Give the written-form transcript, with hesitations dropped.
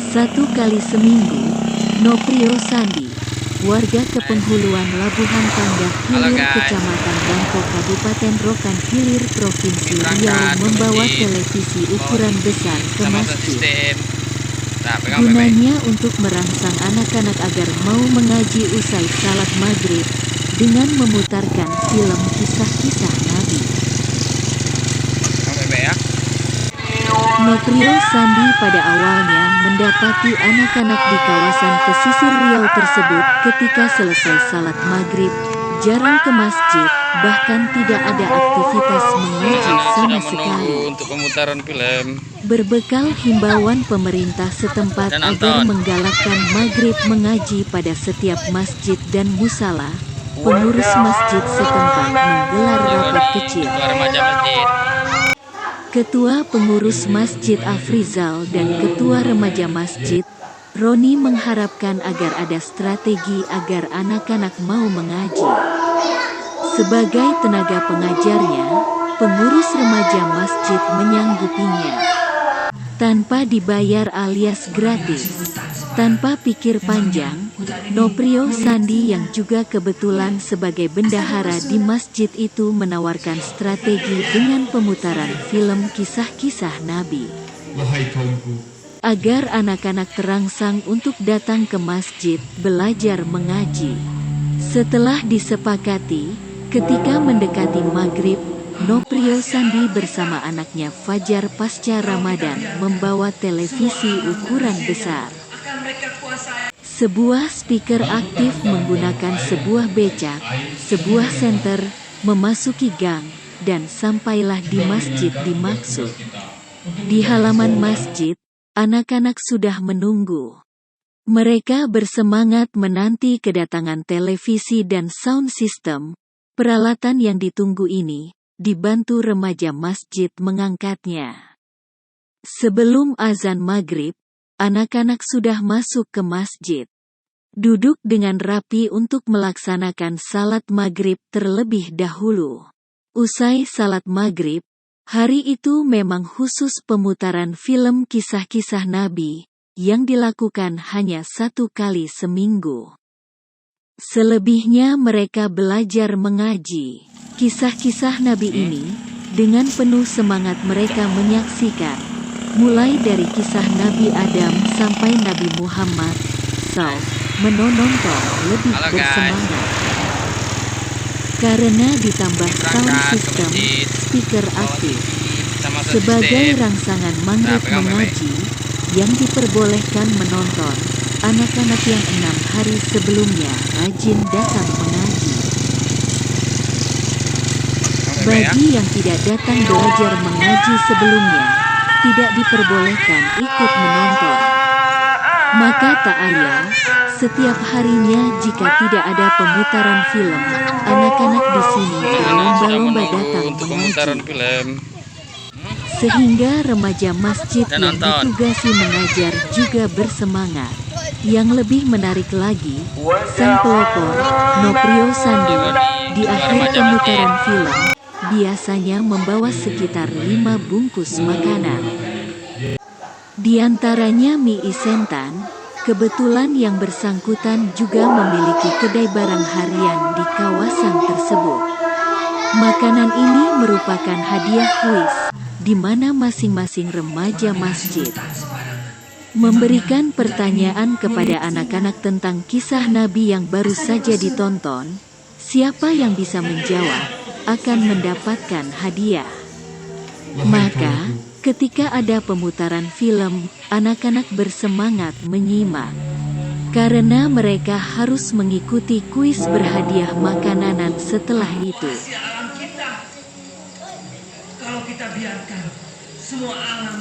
Satu kali seminggu, Noprio Sandi, warga Kepenghuluan Labuhan Pandak Hilir, Kecamatan Bangko, Kabupaten Rokan Hilir, Provinsi Riau, membawa televisi ukuran besar ke masjid. Gunanya untuk merangsang anak-anak agar mau mengaji usai salat maghrib dengan memutarkan film kisah-kisah Nabi. Noprio Sandi pada awalnya mendapati anak-anak di kawasan pesisir Riau tersebut ketika selesai salat maghrib jarang ke masjid, bahkan tidak ada aktivitas mengaji sama sekali. Untuk pemutaran film. Berbekal himbauan pemerintah setempat agar menggalakkan maghrib mengaji pada setiap masjid dan musala, pengurus masjid setempat menggelar rapat kecil. Ketua Pengurus Masjid Afrizal dan Ketua Remaja Masjid, Roni, mengharapkan agar ada strategi agar anak-anak mau mengaji. Sebagai tenaga pengajarnya, pengurus remaja masjid menyanggupinya. Tanpa dibayar alias gratis, tanpa pikir panjang, Noprio Sandi yang juga kebetulan sebagai bendahara di masjid itu menawarkan strategi dengan pemutaran film kisah-kisah Nabi. Agar anak-anak terangsang untuk datang ke masjid belajar mengaji. Setelah disepakati, ketika mendekati maghrib, Noprio Sandi bersama anaknya Fajar pasca Ramadan membawa televisi ukuran besar. Sebuah speaker aktif menggunakan sebuah becak, sebuah senter, memasuki gang, dan sampailah di masjid dimaksud. Di halaman masjid, anak-anak sudah menunggu. Mereka bersemangat menanti kedatangan televisi dan sound system. Peralatan yang ditunggu ini dibantu remaja masjid mengangkatnya. Sebelum azan maghrib, anak-anak sudah masuk ke masjid. Duduk dengan rapi untuk melaksanakan salat maghrib terlebih dahulu. Usai salat maghrib, hari itu memang khusus pemutaran film kisah-kisah Nabi, yang dilakukan hanya 1 kali seminggu. Selebihnya mereka belajar mengaji. Kisah-kisah Nabi ini, dengan penuh semangat mereka menyaksikan, mulai dari kisah Nabi Adam sampai Nabi Muhammad SAW, menonton lebih bersemangat. Karena ditambah sound system, speaker aktif, sebagai rangsangan maghrib mengaji, yang diperbolehkan menonton, anak-anak yang 6 hari sebelumnya rajin datang mengaji. Bagi yang tidak datang belajar mengaji sebelumnya, tidak diperbolehkan ikut menonton. Maka ta'ala, setiap harinya jika tidak ada pemutaran film, anak-anak di sini berlomba-lomba datang mengaji. Sehingga remaja masjid yang ditugasi mengajar juga bersemangat. Yang lebih menarik lagi, sang pelopor, Noprio Sandi, di akhir pemutaran film, biasanya membawa sekitar 5 bungkus makanan. Di antaranya mie isentan. Kebetulan yang bersangkutan juga memiliki kedai barang harian di kawasan tersebut. Makanan ini merupakan hadiah kuis, di mana masing-masing remaja masjid memberikan pertanyaan kepada anak-anak tentang kisah Nabi yang baru saja ditonton. Siapa yang bisa menjawab akan mendapatkan hadiah. Maka, ketika ada pemutaran film, anak-anak bersemangat menyimak. Karena mereka harus mengikuti kuis berhadiah makanan setelah itu. Kalau kita biarkan semua alam